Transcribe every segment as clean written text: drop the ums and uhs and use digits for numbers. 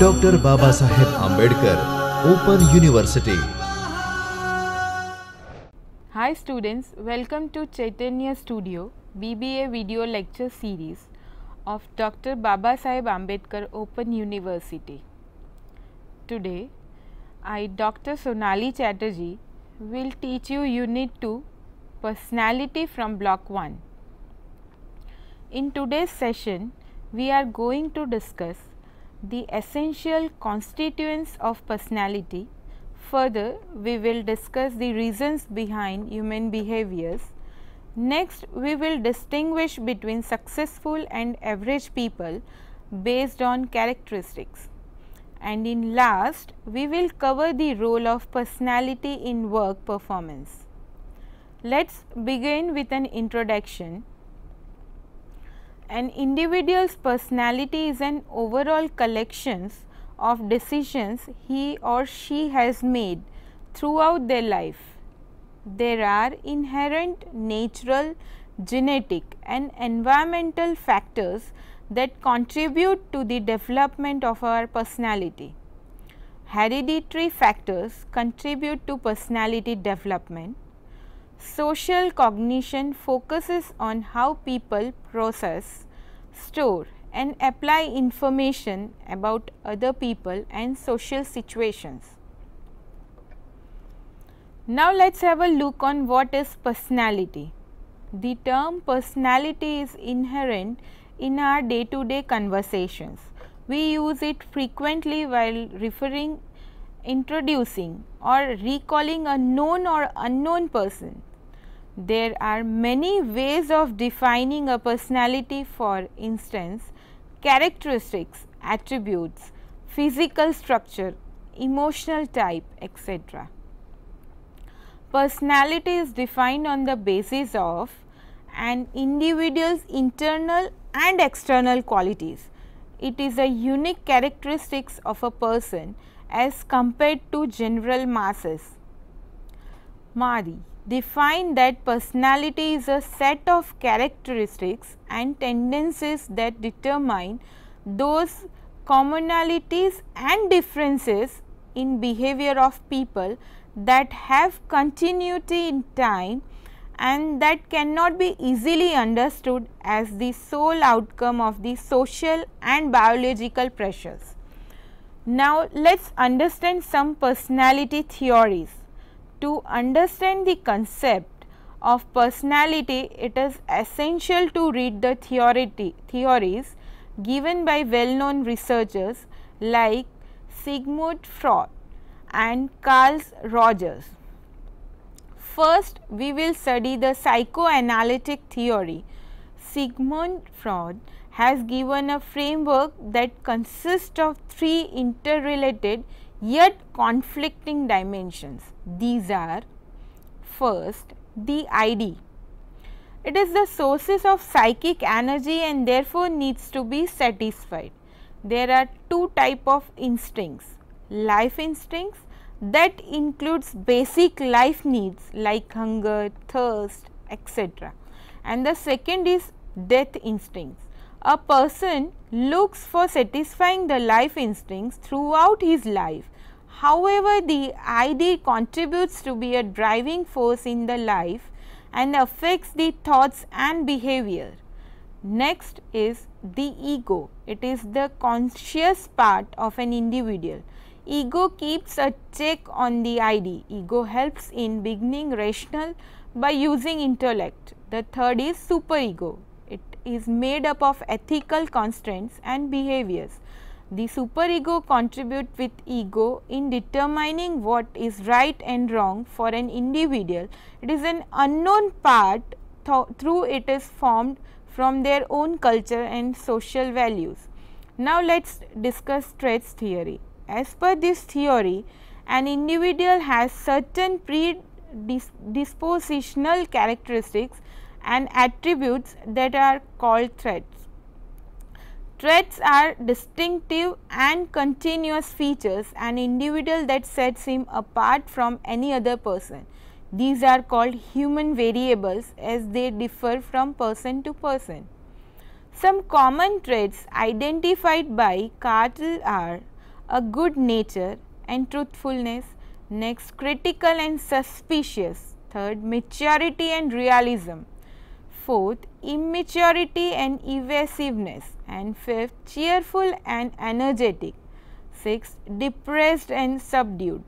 Dr. Babasaheb Ambedkar Open University. Hi students, welcome to Chaitanya Studio BBA video lecture series of Dr. Babasaheb Ambedkar Open University. Today, I, Dr. Sonali Chatterjee, will teach you Unit 2 Personality from Block 1. In today's session, we are going to discuss the essential constituents of personality. Further, we will discuss the reasons behind human behaviors. Next, we will distinguish between successful and average people based on characteristics. And in last, we will cover the role of personality in work performance. Let's begin with an introduction. An individual's personality is an overall collection of decisions he or she has made throughout their life. There are inherent natural, genetic and environmental factors that contribute to the development of our personality. Hereditary factors contribute to personality development. Social cognition focuses on how people process, store and apply information about other people and social situations. Now, let us have a look on what is personality. The term personality is inherent in our day-to-day conversations. We use it frequently while referring, introducing or recalling a known or unknown person. There are many ways of defining a personality, for instance, characteristics, attributes, physical structure, emotional type, etc. Personality is defined on the basis of an individual's internal and external qualities. It is a unique characteristics of a person as compared to general masses. Mari defined that personality is a set of characteristics and tendencies that determine those commonalities and differences in behavior of people that have continuity in time and that cannot be easily understood as the sole outcome of the social and biological pressures. Now, let us understand some personality theories. To understand the concept of personality, it is essential to read the theories given by well-known researchers like Sigmund Freud and Carl Rogers. First, we will study the psychoanalytic theory. Sigmund Freud has given a framework that consists of three interrelated yet conflicting dimensions. These are: first, the ID. It is the sources of psychic energy and therefore needs to be satisfied. There are two types of instincts: life instincts, that includes basic life needs like hunger, thirst, etc. And the second is death instincts. A person looks for satisfying the life instincts throughout his life. However, the ID contributes to be a driving force in the life and affects the thoughts and behavior. Next is the ego. It is the conscious part of an individual. Ego keeps a check on the ID. Ego helps in beginning rational by using intellect. The third is superego. It is made up of ethical constraints and behaviors. The superego contributes with ego in determining what is right and wrong for an individual. It is an unknown part through it is formed from their own culture and social values. Now, let us discuss traits theory. As per this theory, an individual has certain predispositional characteristics and attributes that are called traits. Traits are distinctive and continuous features an individual that sets him apart from any other person. These are called human variables as they differ from person to person. Some common traits identified by Cartl are: a good nature and truthfulness. Next, critical and suspicious. Third, maturity and realism. Fourth, immaturity and evasiveness. And fifth, cheerful and energetic. Sixth, depressed and subdued.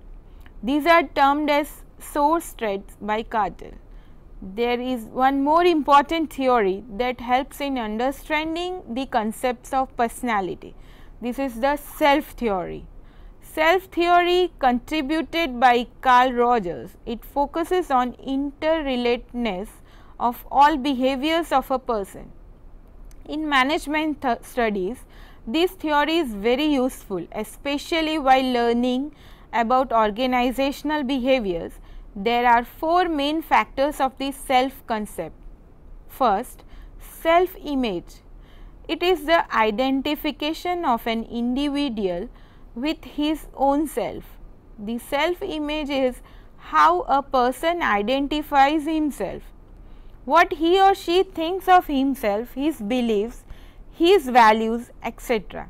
These are termed as source traits by Carter. There is one more important theory that helps in understanding the concepts of personality. This is the self theory. Self theory contributed by Carl Rogers. It focuses on interrelatedness of all behaviors of a person. In management studies, this theory is very useful, especially while learning about organizational behaviors. There are four main factors of the self concept. First, self image. It is the identification of an individual with his own self. The self image is how a person identifies himself, what he or she thinks of himself, his beliefs, his values, etc.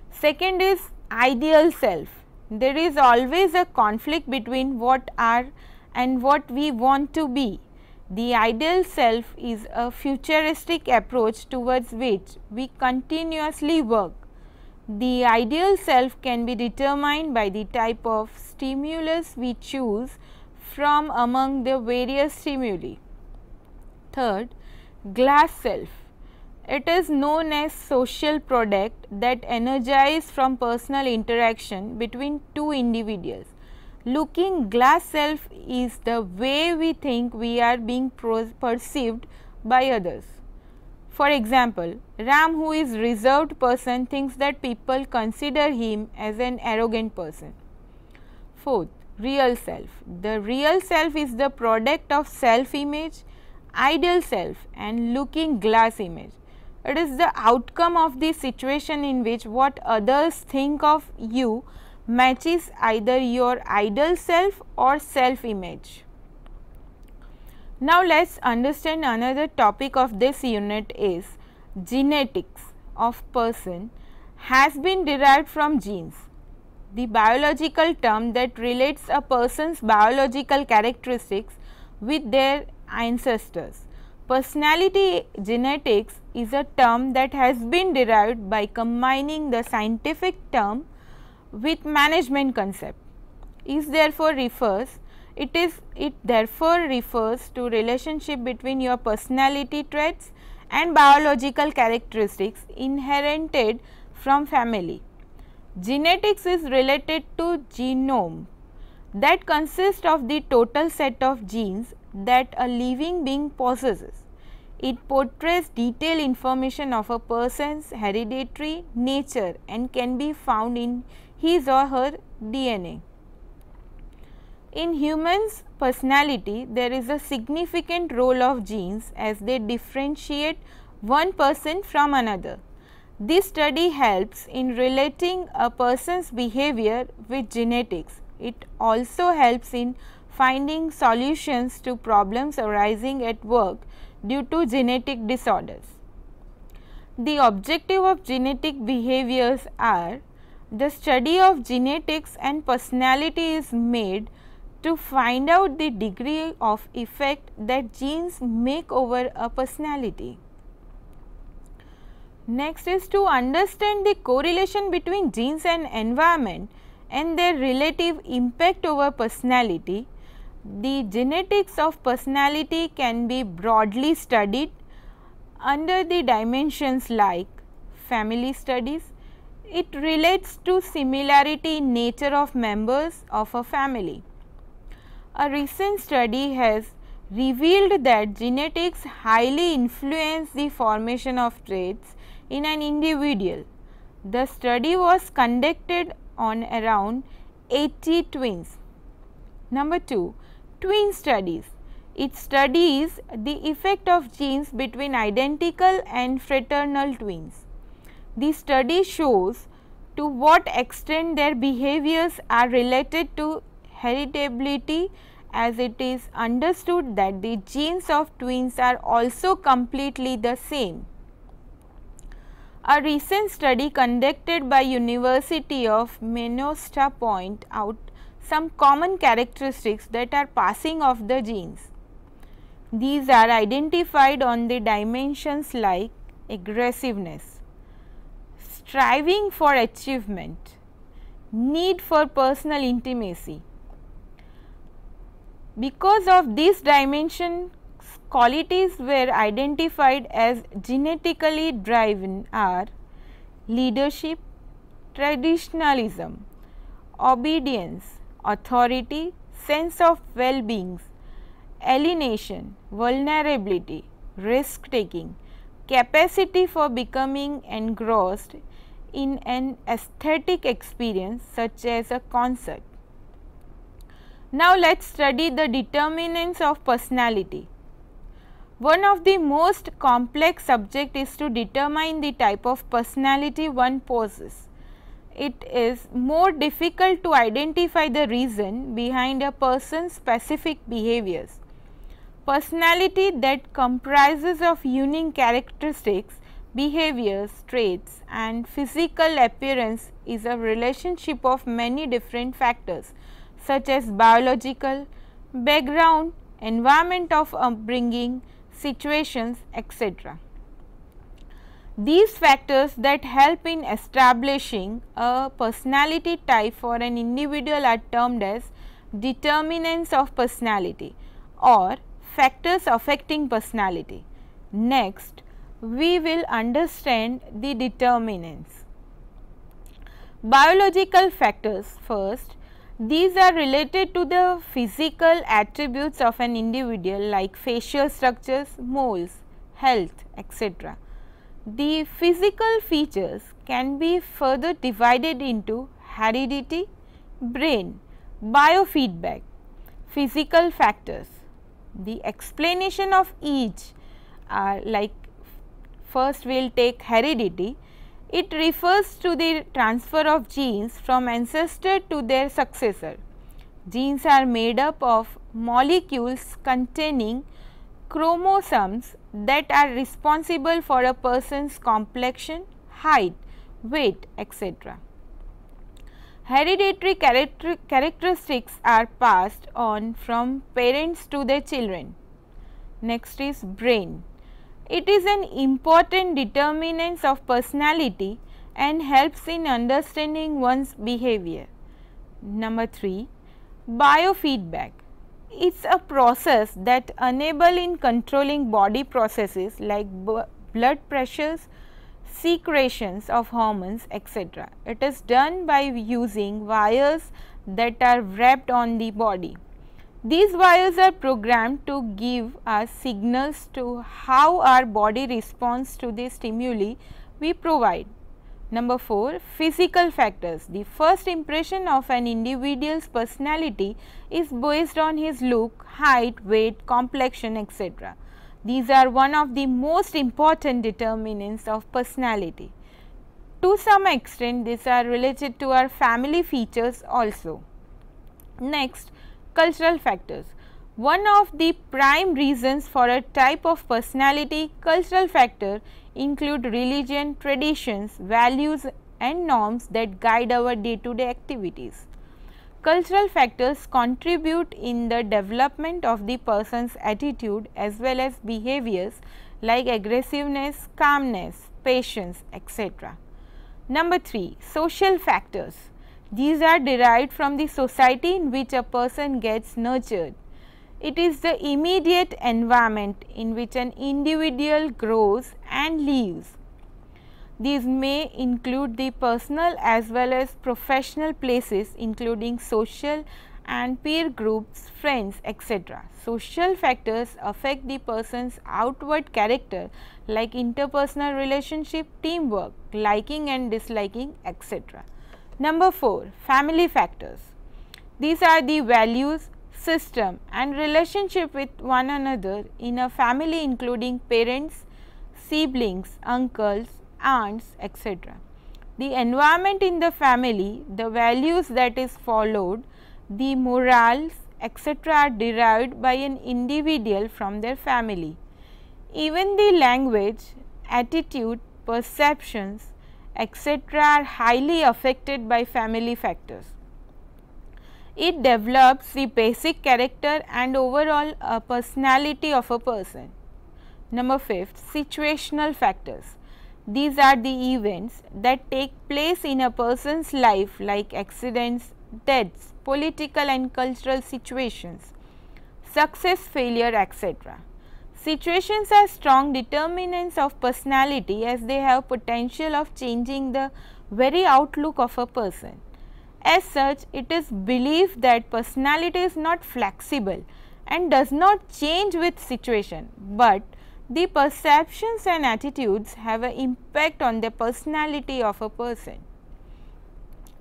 Second is ideal self. There is always a conflict between what are and what we want to be. The ideal self is a futuristic approach towards which we continuously work. The ideal self can be determined by the type of stimulus we choose from among the various stimuli. Third, glass self. It is known as social product that energizes from personal interaction between two individuals. Looking glass self is the way we think we are being perceived by others. For example, Ram, who is reserved person, thinks that people consider him as an arrogant person. Fourth, real self. The real self is the product of self image, ideal self and looking glass image. It is the outcome of the situation in which what others think of you matches either your ideal self or self image. Now, let us understand another topic of this unit is genetics of person has been derived from genes, the biological term that relates a person's biological characteristics with their ancestors. Personality genetics is a term that has been derived by combining the scientific term with management concept. It therefore refers to relationship between your personality traits and biological characteristics inherited from family. Genetics is related to genome that consists of the total set of genes that a living being possesses. It portrays detailed information of a person's hereditary nature and can be found in his or her DNA. In humans' personality, there is a significant role of genes as they differentiate one person from another. This study helps in relating a person's behavior with genetics. It also helps in finding solutions to problems arising at work due to genetic disorders. The objective of genetic behaviors are the study of genetics and personality is made to find out the degree of effect that genes make over a personality. Next is to understand the correlation between genes and environment and their relative impact over personality. The genetics of personality can be broadly studied under the dimensions like family studies. It relates to similarity in nature of members of a family. A recent study has revealed that genetics highly influence the formation of traits in an individual. The study was conducted on around 80 twins. Number 2, twin studies. It studies the effect of genes between identical and fraternal twins. The study shows to what extent their behaviors are related to heritability, as it is understood that the genes of twins are also completely the same. A recent study conducted by University of Minnesota point out some common characteristics that are passing of the genes. These are identified on the dimensions like aggressiveness, striving for achievement, need for personal intimacy. Because of these dimensions, qualities were identified as genetically driven are leadership, traditionalism, obedience, authority, sense of well-being, alienation, vulnerability, risk-taking, capacity for becoming engrossed in an aesthetic experience such as a concert. Now, let us study the determinants of personality. One of the most complex subjects is to determine the type of personality one possesses. It is more difficult to identify the reason behind a person's specific behaviors. Personality that comprises of unique characteristics, behaviors, traits and physical appearance is a relationship of many different factors such as biological, background, environment of upbringing, situations, etc. These factors that help in establishing a personality type for an individual are termed as determinants of personality or factors affecting personality. Next, we will understand the determinants. Biological factors first. These are related to the physical attributes of an individual like facial structures, moles, health, etc. The physical features can be further divided into heredity, brain, biofeedback, physical factors. The explanation of each are like first we will take heredity. It refers to the transfer of genes from ancestor to their successor. Genes are made up of molecules containing chromosomes that are responsible for a person's complexion, height, weight, etc. Hereditary characteristics are passed on from parents to their children. Next is brain. It is an important determinant of personality and helps in understanding one's behavior. Number 3, biofeedback. It is a process that enables in controlling body processes like blood pressures, secretions of hormones, etc. It is done by using wires that are wrapped on the body. These wires are programmed to give us signals to how our body responds to the stimuli we provide. Number 4, physical factors. The first impression of an individual's personality is based on his look, height, weight, complexion, etc. These are one of the most important determinants of personality. To some extent, these are related to our family features also. Next, cultural factors. One of the prime reasons for a type of personality, cultural factor, include religion, traditions, values and norms that guide our day-to-day activities. Cultural factors contribute in the development of the person's attitude as well as behaviors like aggressiveness, calmness, patience, etc. Number 3, social factors. These are derived from the society in which a person gets nurtured. It is the immediate environment in which an individual grows and lives. These may include the personal as well as professional places, including social and peer groups, friends, etc. Social factors affect the person's outward character like interpersonal relationship, teamwork, liking and disliking, etc. Number 4, family factors. These are the values, system and relationship with one another in a family, including parents, siblings, uncles, aunts, etc. The environment in the family, the values that is followed, the morals, etc. are derived by an individual from their family. Even the language, attitude, perceptions, etc. are highly affected by family factors. It develops the basic character and overall personality of a person. Number 5, situational factors. These are the events that take place in a person's life like accidents, deaths, political and cultural situations, success, failure, etc. Situations are strong determinants of personality as they have potential of changing the very outlook of a person. As such, it is believed that personality is not flexible and does not change with situation, but the perceptions and attitudes have an impact on the personality of a person.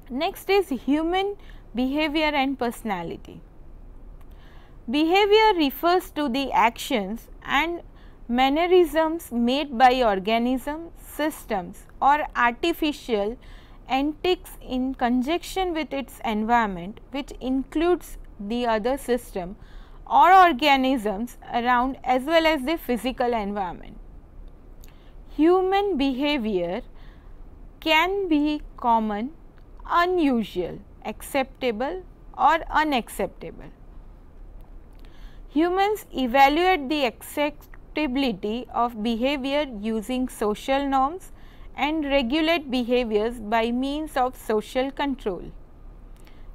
Next is human behavior and personality. Behavior refers to the actions and mannerisms made by organisms, systems or artificial entities in conjunction with its environment, which includes the other system or organisms around as well as the physical environment. Human behavior can be common, unusual, acceptable or unacceptable. Humans evaluate the acceptability of behavior using social norms and regulate behaviors by means of social control.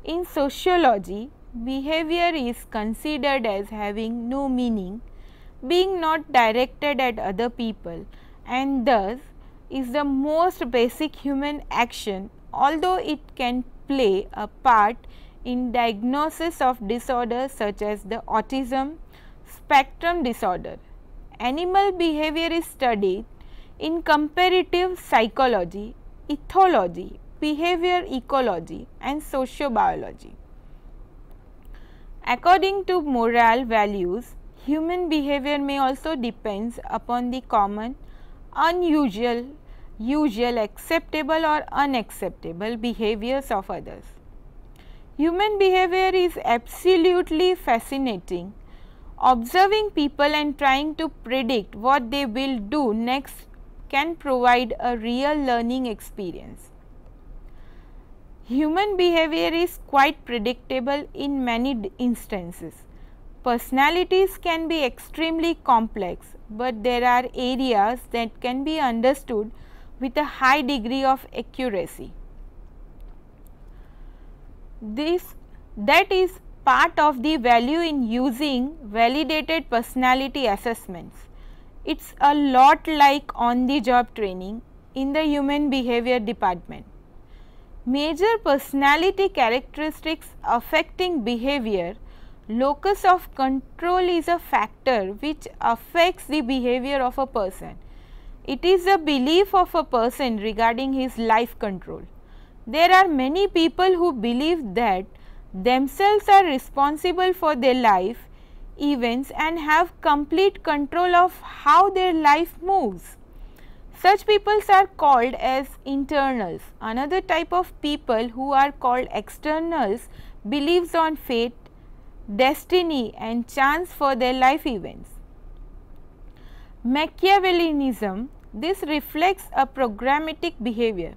In sociology, behavior is considered as having no meaning, being not directed at other people, and thus is the most basic human action, although it can play a part in diagnosis of disorders such as the autism spectrum disorder. Animal behavior is studied in comparative psychology, ethology, behavior ecology and sociobiology. According to moral values, human behavior may also depend upon the common, unusual, usual, acceptable or unacceptable behaviors of others. Human behavior is absolutely fascinating. Observing people and trying to predict what they will do next can provide a real learning experience. Human behavior is quite predictable in many instances. Personalities can be extremely complex, but there are areas that can be understood with a high degree of accuracy. That is part of the value in using validated personality assessments. It's a lot like on-the-job training in the human behavior department. Major personality characteristics affecting behavior. Locus of control is a factor which affects the behavior of a person. It is a belief of a person regarding his life control. There are many people who believe that themselves are responsible for their life events and have complete control of how their life moves. Such people are called as internals. Another type of people who are called externals believes on fate, destiny and chance for their life events. Machiavellianism, this reflects a pragmatic behavior.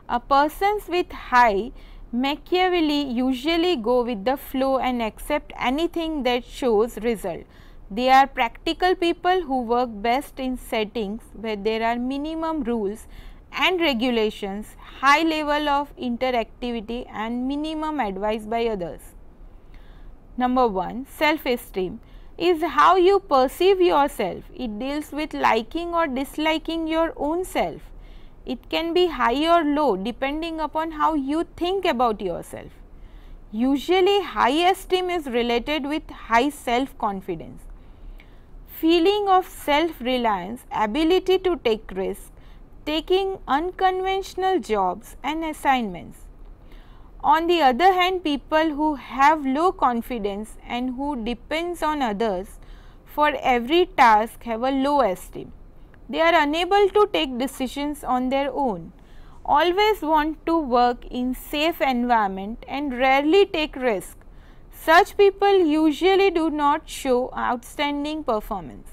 A persons with high Machiavelli usually go with the flow and accept anything that shows result. They are practical people who work best in settings where there are minimum rules and regulations, high level of interactivity and minimum advice by others. Number 1, self-esteem is how you perceive yourself. It deals with liking or disliking your own self. It can be high or low depending upon how you think about yourself. Usually high esteem is related with high self-confidence. Feeling of self-reliance, ability to take risks, taking unconventional jobs and assignments. On the other hand, people who have low confidence and who depends on others for every task have a low esteem. They are unable to take decisions on their own, always want to work in safe environment and rarely take risk. Such people usually do not show outstanding performance.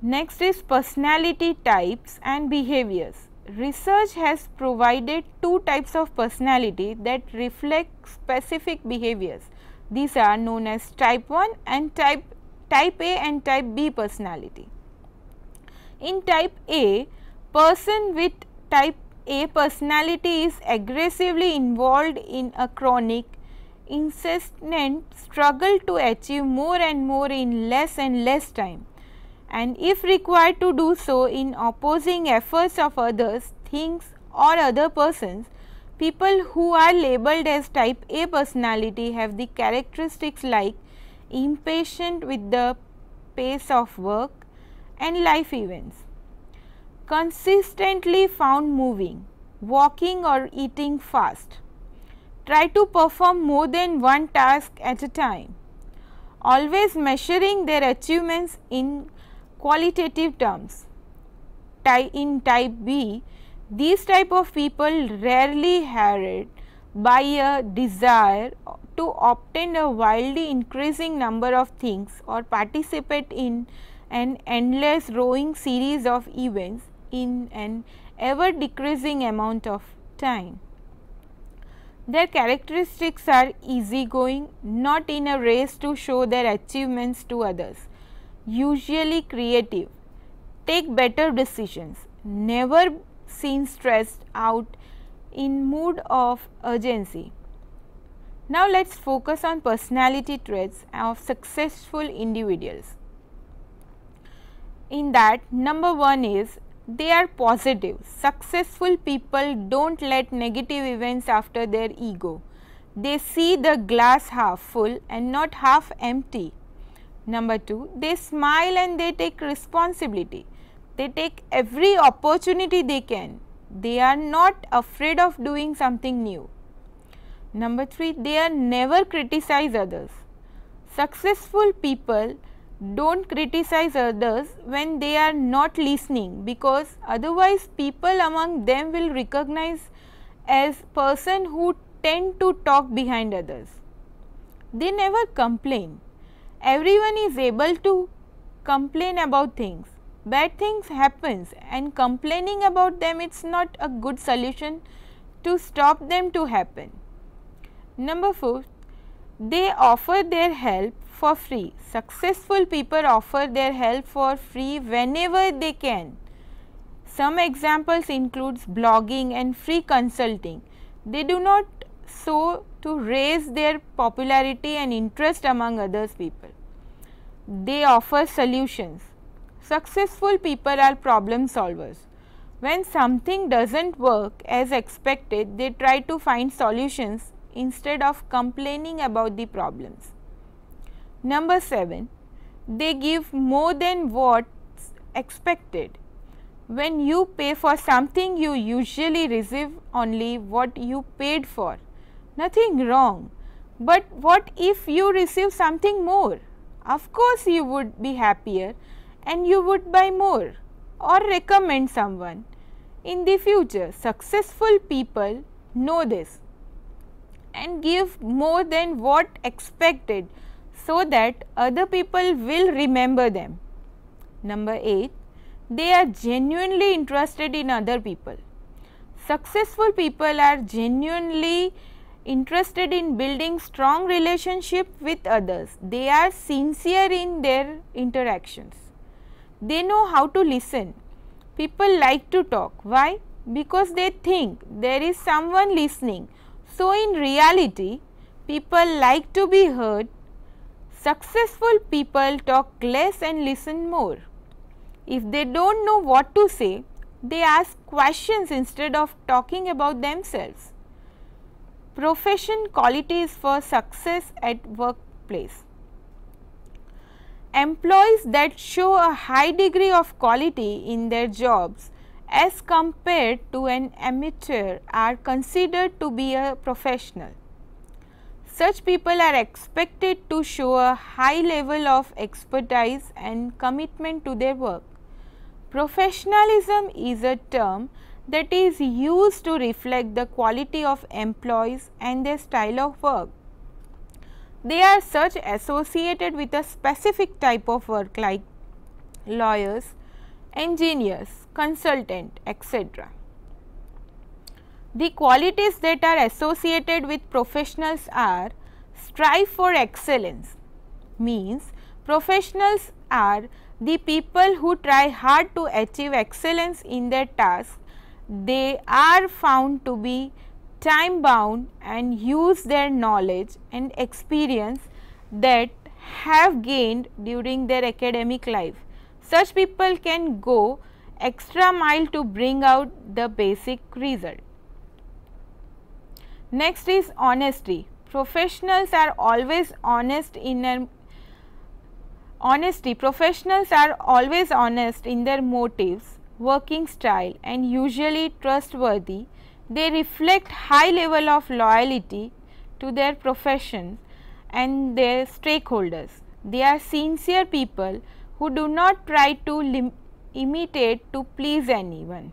Next is personality types and behaviors. Research has provided two types of personality that reflect specific behaviors. These are known as type 1 and type A and type B personality. In type A, person with type A personality is aggressively involved in a chronic, incessant struggle to achieve more and more in less and less time, and if required to do so in opposing efforts of others, things or other persons. People who are labeled as type A personality have the characteristics like impatient with the pace of work and life events, consistently found moving, walking or eating fast, try to perform more than one task at a time, always measuring their achievements in qualitative terms. In type B, these type of people rarely harried by a desire to obtain a wildly increasing number of things or participate in an endless rowing series of events in an ever decreasing amount of time. Their characteristics are easygoing, not in a race to show their achievements to others, usually creative, take better decisions, never seen stressed out, in mood of urgency. Now let us focus on personality traits of successful individuals. In that, number 1 is they are positive. Successful people don't let negative events after their ego. They see the glass half full and not half empty. Number 2, they smile and they take responsibility. They take every opportunity they can. They are not afraid of doing something new. Number 3, they are never criticize others. Successful people don't criticize others when they are not listening, because otherwise people among them will recognize as person who tend to talk behind others. They never complain. Everyone is able to complain about things. Bad things happens and complaining about them, it's not a good solution to stop them to happen. Number 4, they offer their help for free. Successful people offer their help for free whenever they can. Some examples includes blogging and free consulting. They do not so to raise their popularity and interest among other people. They offer solutions. Successful people are problem solvers. When something doesn't work as expected, they try to find solutions instead of complaining about the problems. Number 7, they give more than what's expected. When you pay for something, you usually receive only what you paid for. Nothing wrong. But what if you receive something more? Of course, you would be happier and you would buy more or recommend someone in the future. Successful people know this and give more than what expected so that other people will remember them. Number 8, they are genuinely interested in other people. Successful people are genuinely interested in building strong relationship with others. They are sincere in their interactions. They know how to listen. People like to talk. Why? Because they think there is someone listening. So in reality, people like to be heard. Successful people talk less and listen more. If they don't know what to say, they ask questions instead of talking about themselves. Profession qualities for success at workplace. Employees that show a high degree of quality in their jobs as compared to an amateur are considered to be a professional. Such people are expected to show a high level of expertise and commitment to their work. Professionalism is a term that is used to reflect the quality of employees and their style of work. They are such associated with a specific type of work like lawyers, engineers, consultant, etc. The qualities that are associated with professionals are strive for excellence, means professionals are the people who try hard to achieve excellence in their tasks. They are found to be time bound and use their knowledge and experience that have gained during their academic life. Such people can go extra mile to bring out the basic result. Next is honesty. Professionals are always honest in their Professionals are always honest in their motives, working style, and usually trustworthy. They reflect high level of loyalty to their profession and their stakeholders. They are sincere people who do not try to imitate to please anyone.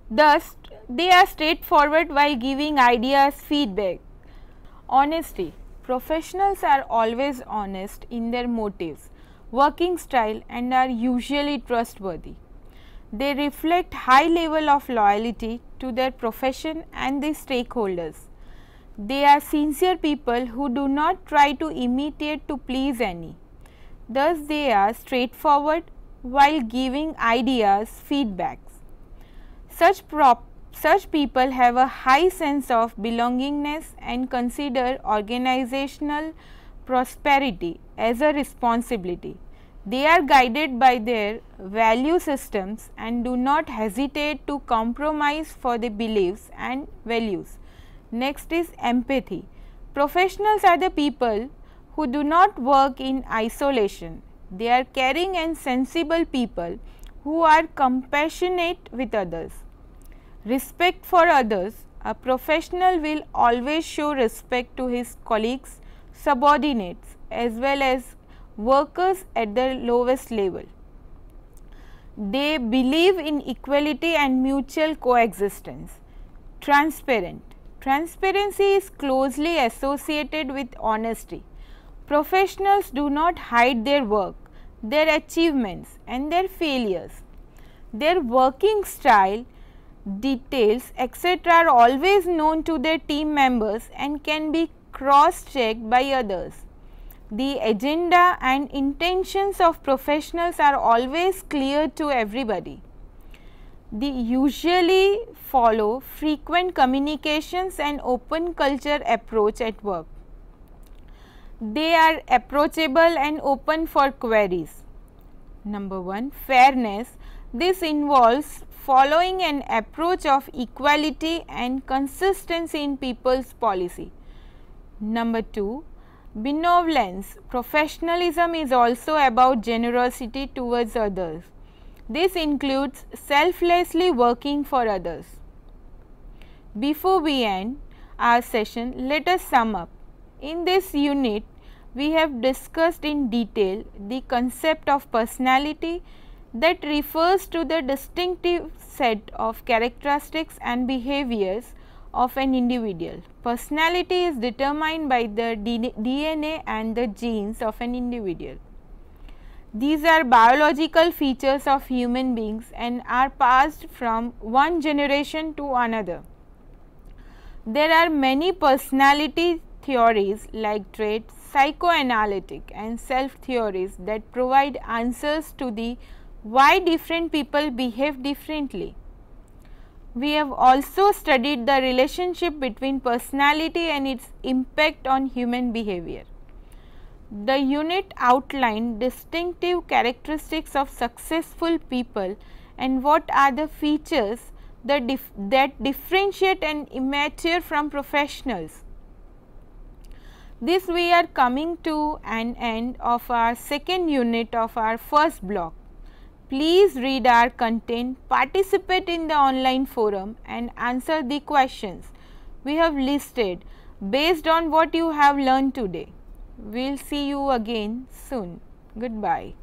Thus, they are straightforward while giving ideas feedback. Honesty. Professionals are always honest in their motives, working style, and are usually trustworthy. They reflect high level of loyalty to their profession and the stakeholders. They are sincere people who do not try to imitate to please any. Thus, they are straightforward while giving ideas feedbacks. Such people have a high sense of belongingness and consider organizational prosperity as a responsibility. They are guided by their value systems and do not hesitate to compromise for the beliefs and values. Next is empathy. Professionals are the people who do not work in isolation. They are caring and sensible people who are compassionate with others. Respect for others. A professional will always show respect to his colleagues, subordinates, as well as workers at the lowest level. They believe in equality and mutual coexistence. Transparent. Transparency is closely associated with honesty. Professionals do not hide their work, their achievements, and their failures. Their working style, details, etc. are always known to their team members and can be cross-checked by others. The agenda and intentions of professionals are always clear to everybody. They usually follow frequent communications and open culture approach at work. They are approachable and open for queries. Number 1, fairness. This involves following an approach of equality and consistency in people's policy. Number 2, benevolence. Professionalism is also about generosity towards others. This includes selflessly working for others. Before we end our session, let us sum up. In this unit, we have discussed in detail the concept of personality that refers to the distinctive set of characteristics and behaviors of an individual. Personality is determined by the DNA and the genes of an individual. These are biological features of human beings and are passed from one generation to another. There are many personality theories like trait, psychoanalytic and self theories that provide answers to the why different people behave differently. We have also studied the relationship between personality and its impact on human behavior. The unit outlined distinctive characteristics of successful people and what are the features that differentiate an amateur from professionals. This we are coming to an end of our second unit of our first block. Please read our content, participate in the online forum and answer the questions we have listed based on what you have learned today. We will see you again soon. Goodbye.